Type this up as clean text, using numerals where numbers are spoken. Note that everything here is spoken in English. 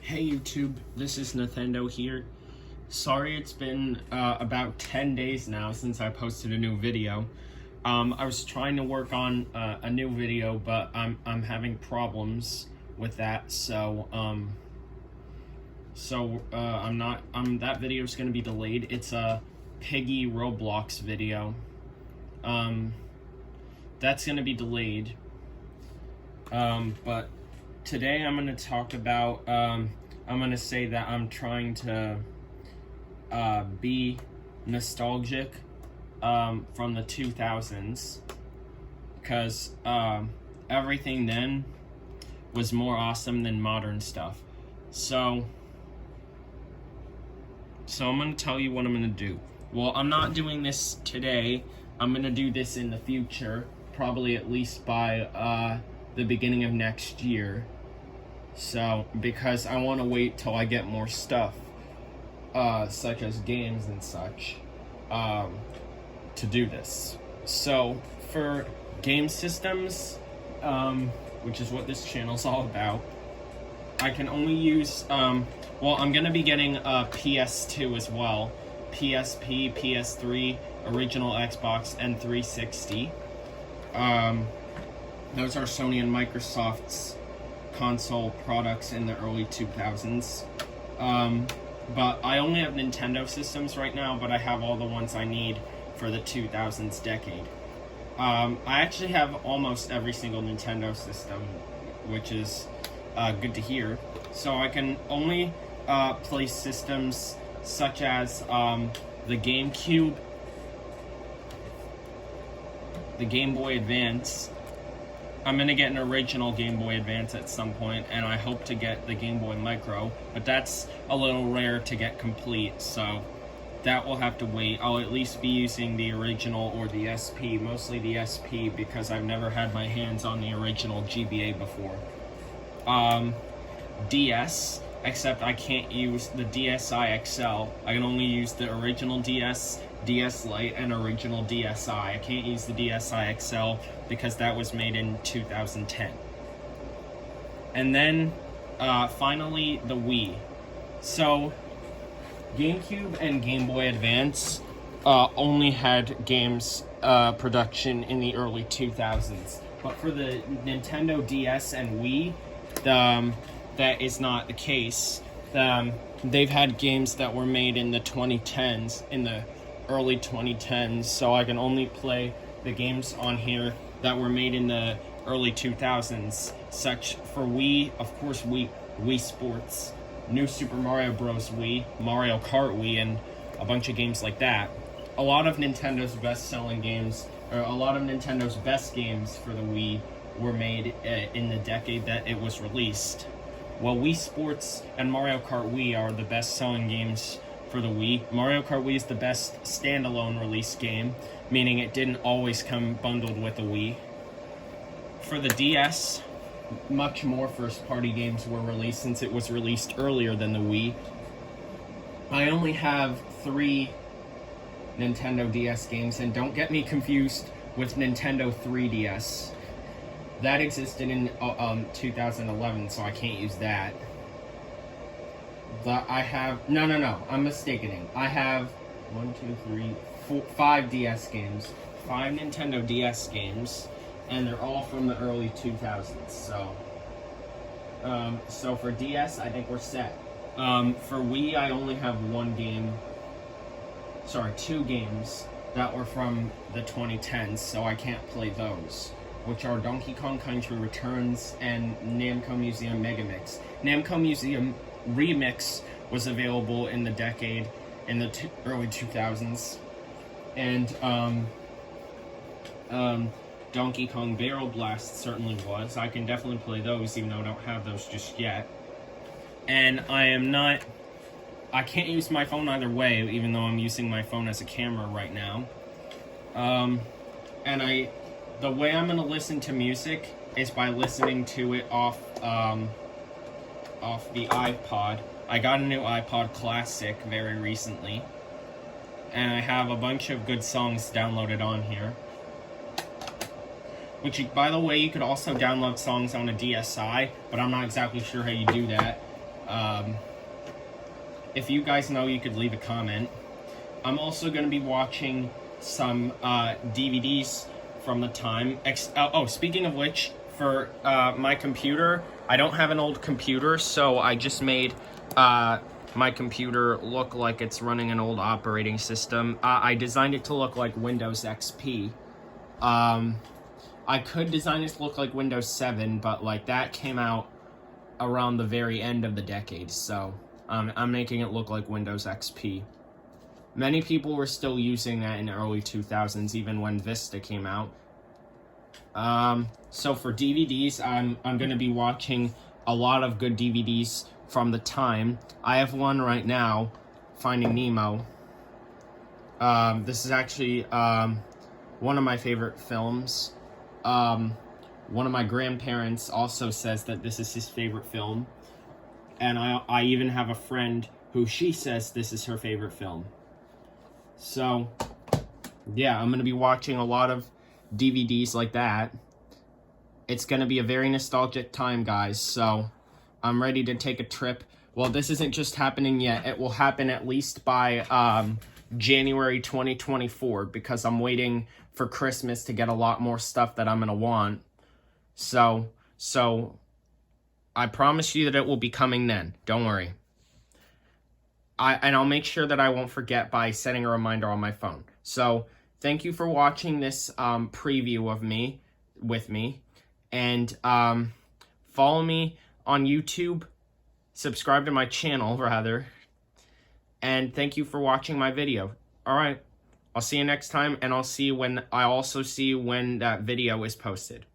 Hey YouTube, this is Nathendo here. Sorry it's been about 10 days now since I posted a new video. I was trying to work on a new video, but I'm having problems with that, so that video is going to be delayed. It's a Piggy Roblox video. That's going to be delayed. But today I'm going to talk about, I'm going to say that I'm trying to be nostalgic from the 2000s, because everything then was more awesome than modern stuff. So I'm going to tell you what I'm going to do. Well, I'm not doing this today. I'm going to do this in the future, probably at least by the beginning of next year. So, because I want to wait till I get more stuff, such as games and such, to do this. So, for game systems, which is what this channel's all about, I can only use, well, I'm going to be getting a PS2 as well. PSP, PS3, original Xbox, and 360. Those are Sony and Microsoft's console products in the early 2000s. But I only have Nintendo systems right now, but I have all the ones I need for the 2000s decade. I actually have almost every single Nintendo system, which is good to hear. So I can only play systems such as the GameCube, the Game Boy Advance. I'm going to get an original Game Boy Advance at some point, and I hope to get the Game Boy Micro, but that's a little rare to get complete, so that will have to wait. I'll at least be using the original or the SP, mostly the SP, because I've never had my hands on the original GBA before. DS, except I can't use the DSi XL. I can only use the original DS, DS Lite, and original DSi. I can't use the DSi XL because that was made in 2010. And then, finally, the Wii. So, GameCube and Game Boy Advance only had games production in the early 2000s. But for the Nintendo DS and Wii, that is not the case. They've had games that were made in the 2010s, in the early 2010s, so I can only play the games on here that were made in the early 2000s, such for Wii, of course, Wii Sports, New Super Mario Bros. Wii, Mario Kart Wii, and a bunch of games like that. A lot of Nintendo's best-selling games, or a lot of Nintendo's best games for the Wii were made in the decade that it was released. Well, Wii Sports and Mario Kart Wii are the best-selling games for the Wii. Mario Kart Wii is the best standalone release game, meaning it didn't always come bundled with the Wii. For the DS, much more first-party games were released since it was released earlier than the Wii. I only have 3 Nintendo DS games, and don't get me confused with Nintendo 3DS. That existed in 2011, so I can't use that. I'm mistaken. I have 5 DS games, 5 Nintendo DS games, and they're all from the early 2000s. So for DS, I think we're set. For Wii, I only have 2 games that were from the 2010s, so I can't play those, which are Donkey Kong Country Returns and Namco Museum Megamix. Namco Museum Remix was available in the decade, in the early 2000s, and Donkey Kong Barrel Blast certainly was. I can definitely play those, even though I don't have those just yet. And I can't use my phone either way, even though I'm using my phone as a camera right now. The way I'm going to listen to music is by listening to it off the iPod. I got a new iPod Classic very recently, and I have a bunch of good songs downloaded on here. Which, by the way, you could also download songs on a DSi, but I'm not exactly sure how you do that. If you guys know, you could leave a comment. I'm also going to be watching some DVDs from the time. Speaking of which, for my computer, I don't have an old computer, so I just made my computer look like it's running an old operating system. I designed it to look like Windows XP. I could design it to look like Windows 7, but like that came out around the very end of the decade, so I'm making it look like Windows XP. Many people were still using that in the early 2000s, even when Vista came out. So for DVDs, I'm going to be watching a lot of good DVDs from the time. I have one right now, Finding Nemo. This is actually one of my favorite films. One of my grandparents also says that this is his favorite film. And I even have a friend who she says this is her favorite film. So, yeah, I'm going to be watching a lot of DVDs like that. It's going to be a very nostalgic time, guys. So, I'm ready to take a trip. Well, this isn't just happening yet. It will happen at least by January 2024, because I'm waiting for Christmas to get a lot more stuff that I'm going to want. So I promise you that it will be coming then. Don't worry. And I'll make sure that I won't forget by setting a reminder on my phone. So thank you for watching this preview of me with me. And follow me on YouTube. Subscribe to my channel, rather. And thank you for watching my video. All right. I'll see you next time, and I'll also see you when that video is posted.